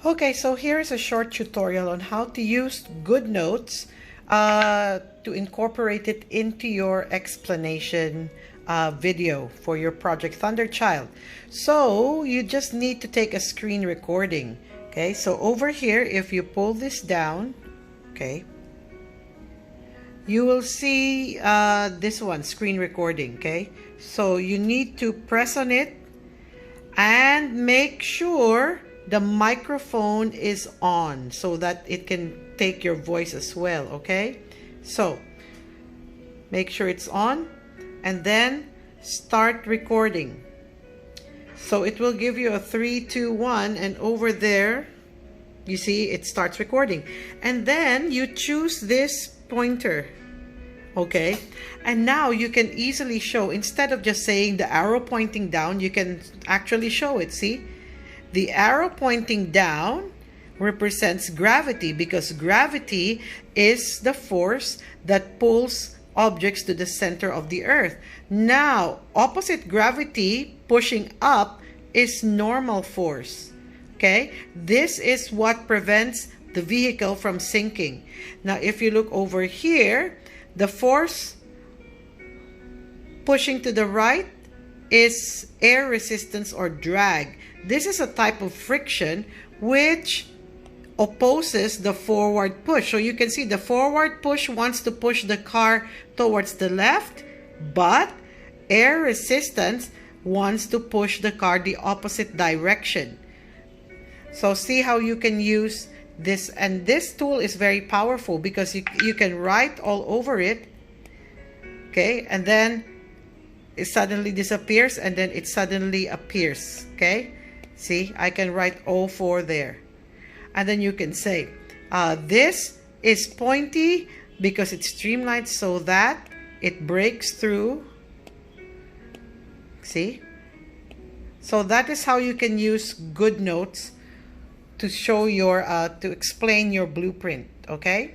Okay, so here is a short tutorial on how to use Goodnotes to incorporate it into your explanation video for your project Thunderchild. So you just need to take a screen recording. Okay, so over here, if you pull this down, okay, you will see this one, screen recording. Okay, so you need to press on it and make sure the microphone is on so that it can take your voice as well. Okay, so make sure it's on and then start recording. So it will give you a 3, 2, 1, and over there you see it starts recording, and then you choose this pointer. Okay, and now you can easily show, instead of just saying the arrow pointing down, you can actually show it. See, the arrow pointing down represents gravity, because gravity is the force that pulls objects to the center of the earth. Now, opposite gravity, pushing up, is normal force. Okay, this is what prevents the vehicle from sinking. Now, if you look over here, the force pushing to the right is air resistance or drag. This is a type of friction which opposes the forward push. So you can see the forward push wants to push the car towards the left, but air resistance wants to push the car the opposite direction. So see how you can use this, and this tool is very powerful because you can write all over it. Okay, and then it suddenly disappears and then it suddenly appears. Okay, see, I can write O4 there, and then you can say this is pointy because it's streamlined so that it breaks through. See, so that is how you can use Goodnotes to show your to explain your blueprint. Okay.